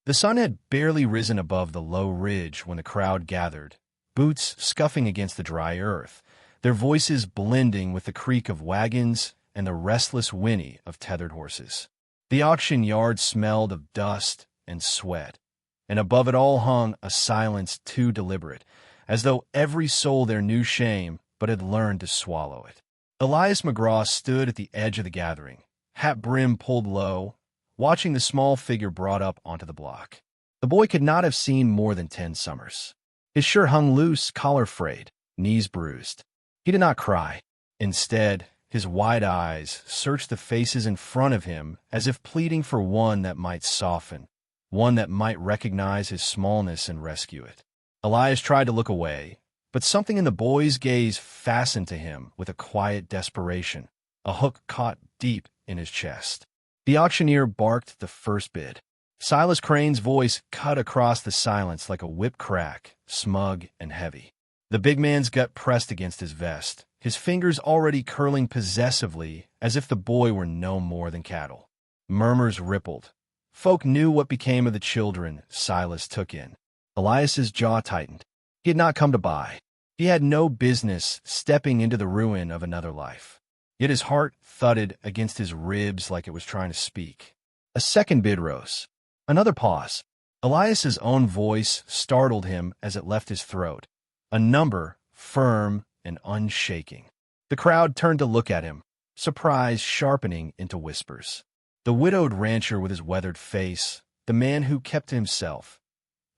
The sun had barely risen above the low ridge when the crowd gathered, boots scuffing against the dry earth, their voices blending with the creak of wagons and the restless whinny of tethered horses. The auction yard smelled of dust and sweat, and above it all hung a silence too deliberate, as though every soul there knew shame but had learned to swallow it. Elias McGraw stood at the edge of the gathering, hat brim pulled low, watching the small figure brought up onto the block. The boy could not have seen more than 10 summers. His shirt hung loose, collar frayed, knees bruised. He did not cry. Instead, his wide eyes searched the faces in front of him as if pleading for one that might soften, one that might recognize his smallness and rescue it. Elias tried to look away, but something in the boy's gaze fastened to him with a quiet desperation, a hook caught deep in his chest. The auctioneer barked the first bid. Silas Crane's voice cut across the silence like a whip crack, smug and heavy. The big man's gut pressed against his vest, his fingers already curling possessively as if the boy were no more than cattle. Murmurs rippled. Folk knew what became of the children Silas took in. Elias's jaw tightened. He had not come to buy. He had no business stepping into the ruin of another life. Yet his heart thudded against his ribs like it was trying to speak. A second bid rose. Another pause. Elias's own voice startled him as it left his throat. A number, firm and unshaking. The crowd turned to look at him, surprise sharpening into whispers. The widowed rancher with his weathered face, the man who kept to himself.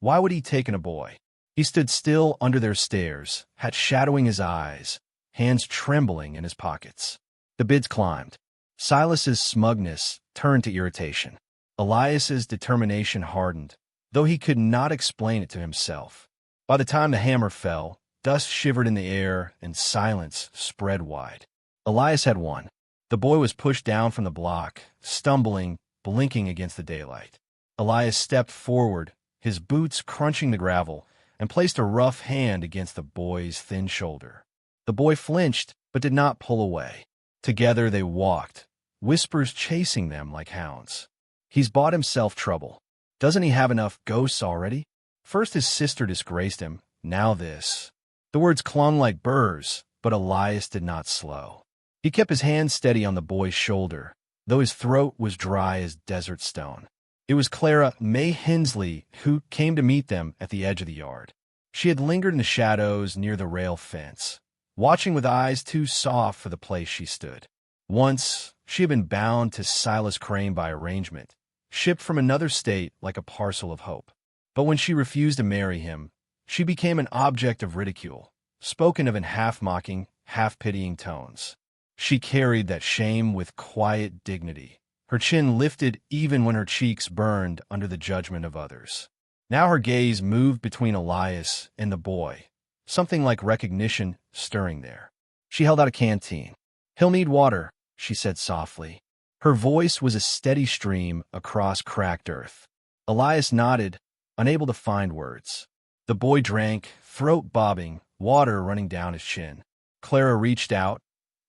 Why would he take in a boy? He stood still under their stares, hat shadowing his eyes, hands trembling in his pockets. The bids climbed. Silas's smugness turned to irritation. Elias's determination hardened, though he could not explain it to himself. By the time the hammer fell, dust shivered in the air and silence spread wide. Elias had won. The boy was pushed down from the block, stumbling, blinking against the daylight. Elias stepped forward, his boots crunching the gravel, and placed a rough hand against the boy's thin shoulder. The boy flinched, but did not pull away. Together they walked, whispers chasing them like hounds. He's bought himself trouble. Doesn't he have enough ghosts already? First his sister disgraced him, now this. The words clung like burrs, but Elias did not slow. He kept his hand steady on the boy's shoulder, though his throat was dry as desert stone. It was Clara May Hensley who came to meet them at the edge of the yard. She had lingered in the shadows near the rail fence, watching with eyes too soft for the place she stood. Once, she had been bound to Silas Crane by arrangement, shipped from another state like a parcel of hope. But when she refused to marry him, she became an object of ridicule, spoken of in half-mocking, half-pitying tones. She carried that shame with quiet dignity, her chin lifted even when her cheeks burned under the judgment of others. Now her gaze moved between Elias and the boy, something like recognition stirring there. She held out a canteen. "He'll need water," she said softly. Her voice was a steady stream across cracked earth. Elias nodded, unable to find words. The boy drank, throat bobbing, water running down his chin. Clara reached out,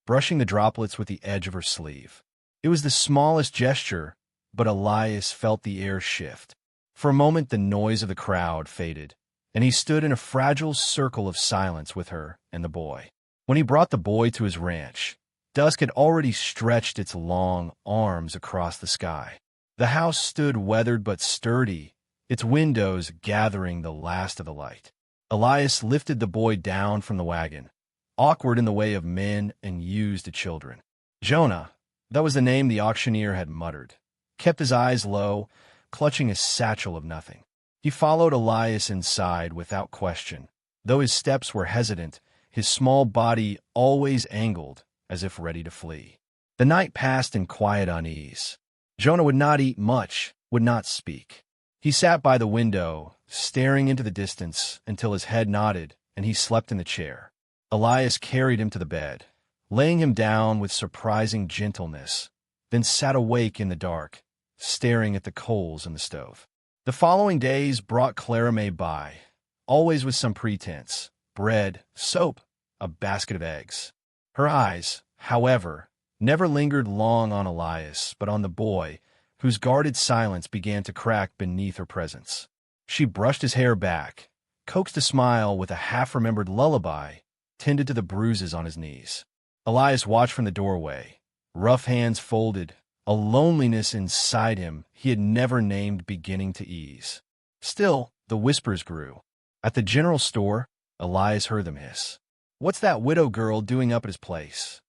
brushing the droplets with the edge of her sleeve. It was the smallest gesture, but Elias felt the air shift. For a moment the noise of the crowd faded, and he stood in a fragile circle of silence with her and the boy. When he brought the boy to his ranch, dusk had already stretched its long arms across the sky. The house stood weathered but sturdy, its windows gathering the last of the light. Elias lifted the boy down from the wagon, awkward in the way of men and used to children. Jonah, that was the name the auctioneer had muttered, kept his eyes low, clutching a satchel of nothing. He followed Elias inside without question, though his steps were hesitant, his small body always angled as if ready to flee. The night passed in quiet unease. Jonah would not eat much, would not speak. He sat by the window, staring into the distance until his head nodded and he slept in the chair. Elias carried him to the bed, laying him down with surprising gentleness, then sat awake in the dark, staring at the coals in the stove. The following days brought Clara May by, always with some pretense: bread, soap, a basket of eggs. Her eyes, however, never lingered long on Elias, but on the boy, whose guarded silence began to crack beneath her presence. She brushed his hair back, coaxed a smile with a half-remembered lullaby, tended to the bruises on his knees. Elias watched from the doorway, rough hands folded, a loneliness inside him he had never named beginning to ease. Still, the whispers grew. At the general store, Elias heard them hiss. "What's that widow girl doing up at his place?"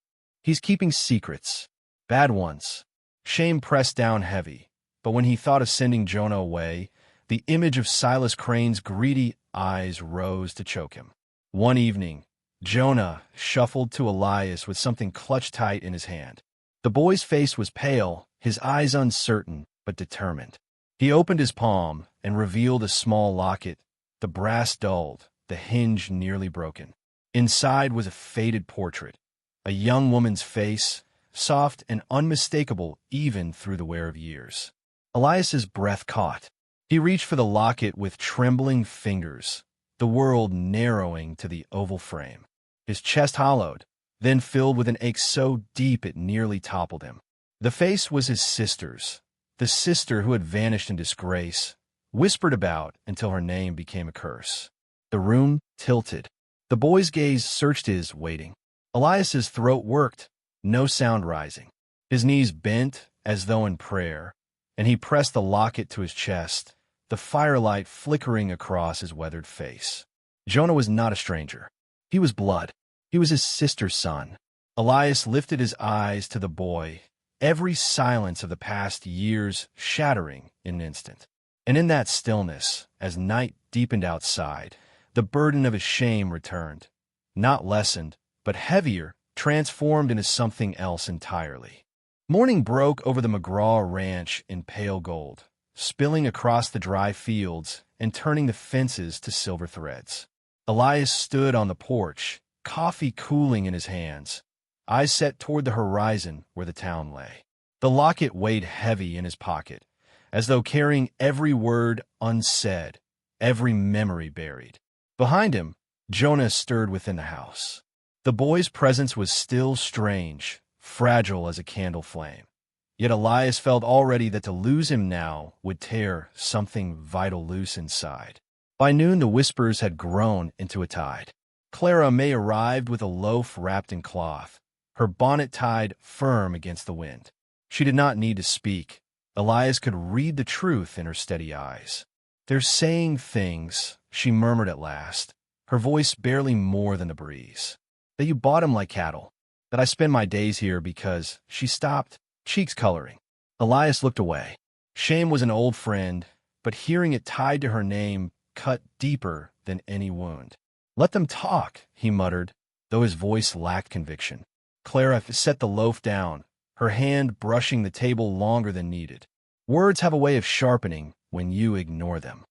"He's keeping secrets. Bad ones." Shame pressed down heavy, but when he thought of sending Jonah away, the image of Silas Crane's greedy eyes rose to choke him. One evening, Jonah shuffled to Elias with something clutched tight in his hand. The boy's face was pale, his eyes uncertain but determined. He opened his palm and revealed a small locket, the brass dulled, the hinge nearly broken. Inside was a faded portrait, a young woman's face, soft and unmistakable even through the wear of years. Elias's breath caught. He reached for the locket with trembling fingers, the world narrowing to the oval frame. His chest hollowed, then filled with an ache so deep it nearly toppled him. The face was his sister's, the sister who had vanished in disgrace, whispered about until her name became a curse. The room tilted. The boy's gaze searched his, waiting. Elias's throat worked, no sound rising. His knees bent as though in prayer, and he pressed the locket to his chest, the firelight flickering across his weathered face. Jonah was not a stranger. He was blood. He was his sister's son. Elias lifted his eyes to the boy, every silence of the past years shattering in an instant. And in that stillness, as night deepened outside, the burden of his shame returned, not lessened, but heavier, transformed into something else entirely. Morning broke over the McGraw ranch in pale gold, spilling across the dry fields and turning the fences to silver threads. Elias stood on the porch, coffee cooling in his hands, eyes set toward the horizon where the town lay. The locket weighed heavy in his pocket, as though carrying every word unsaid, every memory buried. Behind him, Jonah stirred within the house. The boy's presence was still strange, fragile as a candle flame. Yet Elias felt already that to lose him now would tear something vital loose inside. By noon, the whispers had grown into a tide. Clara May arrived with a loaf wrapped in cloth, her bonnet tied firm against the wind. She did not need to speak. Elias could read the truth in her steady eyes. "They're saying things," she murmured at last, her voice barely more than the breeze. "That you bought him like cattle. That I spend my days here because—" She stopped, cheeks coloring. Elias looked away. Shame was an old friend, but hearing it tied to her name cut deeper than any wound. "Let them talk," he muttered, though his voice lacked conviction. Clara set the loaf down, her hand brushing the table longer than needed. "Words have a way of sharpening when you ignore them."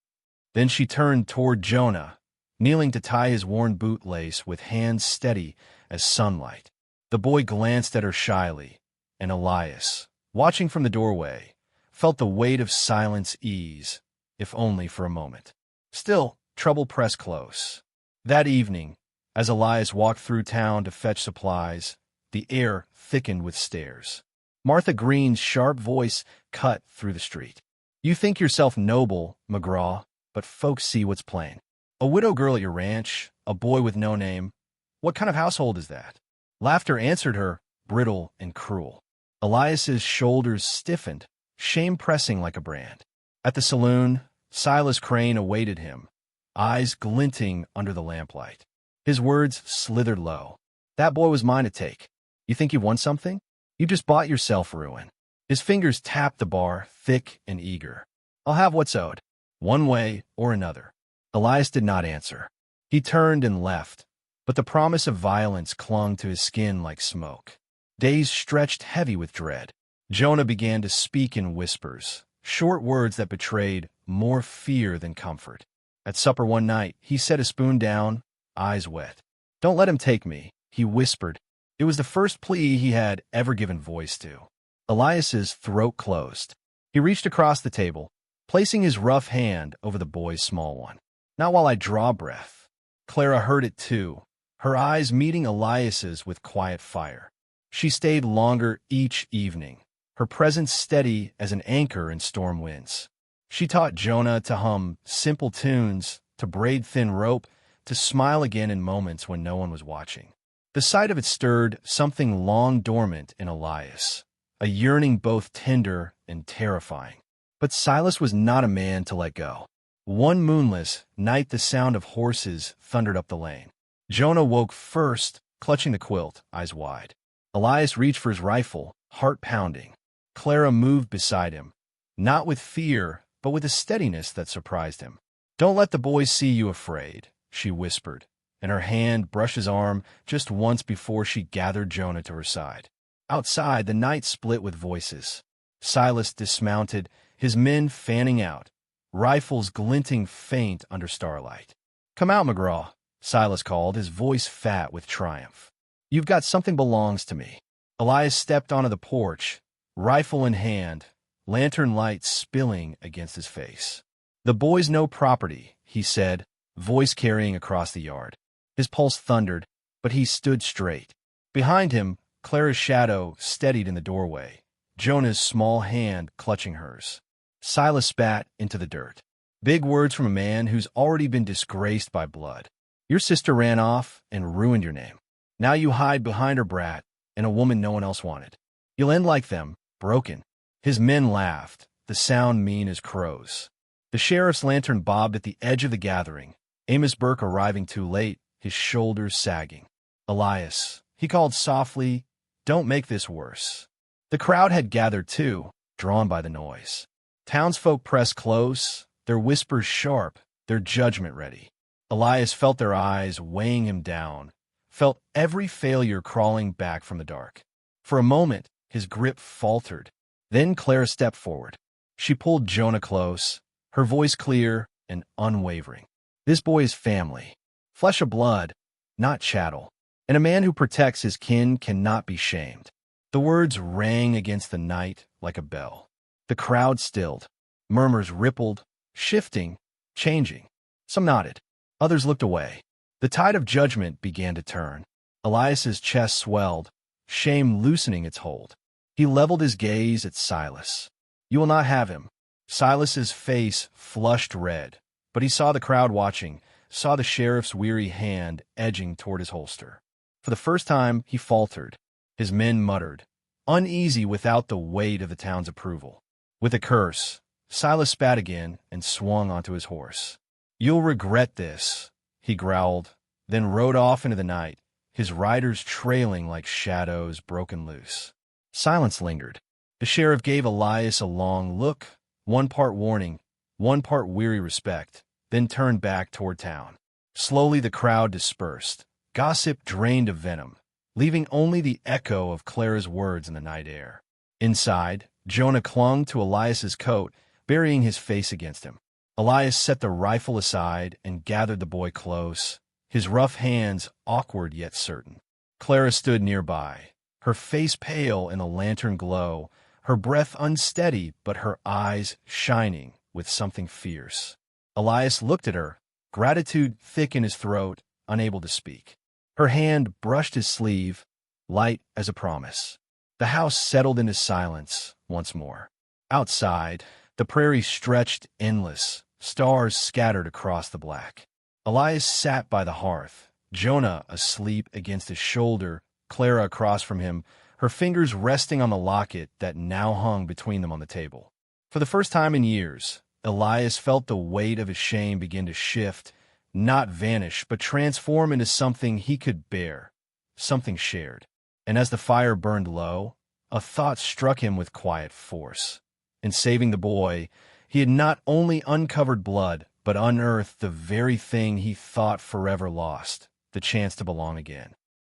Then she turned toward Jonah, kneeling to tie his worn bootlace with hands steady as sunlight. The boy glanced at her shyly, and Elias, watching from the doorway, felt the weight of silence ease, if only for a moment. Still, trouble pressed close. That evening, as Elias walked through town to fetch supplies, the air thickened with stares. Martha Green's sharp voice cut through the street. "You think yourself noble, McGraw, but folks see what's plain. A widow girl at your ranch, a boy with no name. What kind of household is that?" Laughter answered her, brittle and cruel. Elias's shoulders stiffened, shame pressing like a brand. At the saloon, Silas Crane awaited him, eyes glinting under the lamplight. His words slithered low. "That boy was mine to take. You think you've won something? You just bought yourself ruin." His fingers tapped the bar, thick and eager. "I'll have what's owed, one way or another." Elias did not answer. He turned and left, but the promise of violence clung to his skin like smoke. Days stretched heavy with dread. Jonah began to speak in whispers, short words that betrayed more fear than comfort. At supper one night, he set a spoon down, eyes wet. "Don't let him take me," he whispered. It was the first plea he had ever given voice to. Elias's throat closed. He reached across the table, placing his rough hand over the boy's small one. "Not while I draw breath." Clara heard it too, her eyes meeting Elias's with quiet fire. She stayed longer each evening, her presence steady as an anchor in storm winds. She taught Jonah to hum simple tunes, to braid thin rope, to smile again in moments when no one was watching. The sight of it stirred something long dormant in Elias, a yearning both tender and terrifying. But Silas was not a man to let go. One moonless night the sound of horses thundered up the lane. Jonah woke first, clutching the quilt, eyes wide. Elias reached for his rifle, heart pounding. Clara moved beside him, not with fear, but with a steadiness that surprised him. "Don't let the boys see you afraid," she whispered, and her hand brushed his arm just once before she gathered Jonah to her side. Outside, the night split with voices. Silas dismounted, his men fanning out, rifles glinting faint under starlight. "Come out, McGraw," Silas called, his voice fat with triumph. "You've got something belongs to me." Elias stepped onto the porch, rifle in hand, lantern light spilling against his face. "The boy's no property," he said, voice carrying across the yard. His pulse thundered, but he stood straight. Behind him, Clara's shadow steadied in the doorway, Jonah's small hand clutching hers. Silas spat into the dirt. "Big words from a man who's already been disgraced by blood. Your sister ran off and ruined your name. Now you hide behind her brat and a woman no one else wanted. You'll end like them, broken." His men laughed, the sound mean as crows. The sheriff's lantern bobbed at the edge of the gathering, Amos Burke arriving too late, his shoulders sagging. "Elias," he called softly, "don't make this worse." The crowd had gathered too, drawn by the noise. Townsfolk pressed close, their whispers sharp, their judgment ready. Elias felt their eyes weighing him down, felt every failure crawling back from the dark. For a moment, his grip faltered. Then Clara stepped forward. She pulled Jonah close, her voice clear and unwavering. "This boy is family, flesh of blood, not chattel, and a man who protects his kin cannot be shamed." The words rang against the night like a bell. The crowd stilled. Murmurs rippled, shifting, changing. Some nodded. Others looked away. The tide of judgment began to turn. Elias's chest swelled, shame loosening its hold. He leveled his gaze at Silas. "You will not have him." Silas's face flushed red, but he saw the crowd watching, saw the sheriff's weary hand edging toward his holster. For the first time, he faltered. His men muttered, uneasy without the weight of the town's approval. With a curse, Silas spat again and swung onto his horse. "You'll regret this," he growled, then rode off into the night, his riders trailing like shadows broken loose. Silence lingered. The sheriff gave Elias a long look, one part warning, one part weary respect, then turned back toward town. Slowly the crowd dispersed. Gossip drained of venom, leaving only the echo of Clara's words in the night air. Inside, Jonah clung to Elias's coat, burying his face against him. Elias set the rifle aside and gathered the boy close, his rough hands awkward yet certain. Clara stood nearby, her face pale in the lantern glow, her breath unsteady but her eyes shining with something fierce. Elias looked at her, gratitude thick in his throat, unable to speak. Her hand brushed his sleeve, light as a promise. The house settled into silence once more. Outside, the prairie stretched endless, stars scattered across the black. Elias sat by the hearth, Jonah asleep against his shoulder, Clara across from him, her fingers resting on the locket that now hung between them on the table. For the first time in years, Elias felt the weight of his shame begin to shift, not vanish, but transform into something he could bear, something shared. And as the fire burned low, a thought struck him with quiet force. In saving the boy, he had not only uncovered blood, but unearthed the very thing he thought forever lost, the chance to belong again.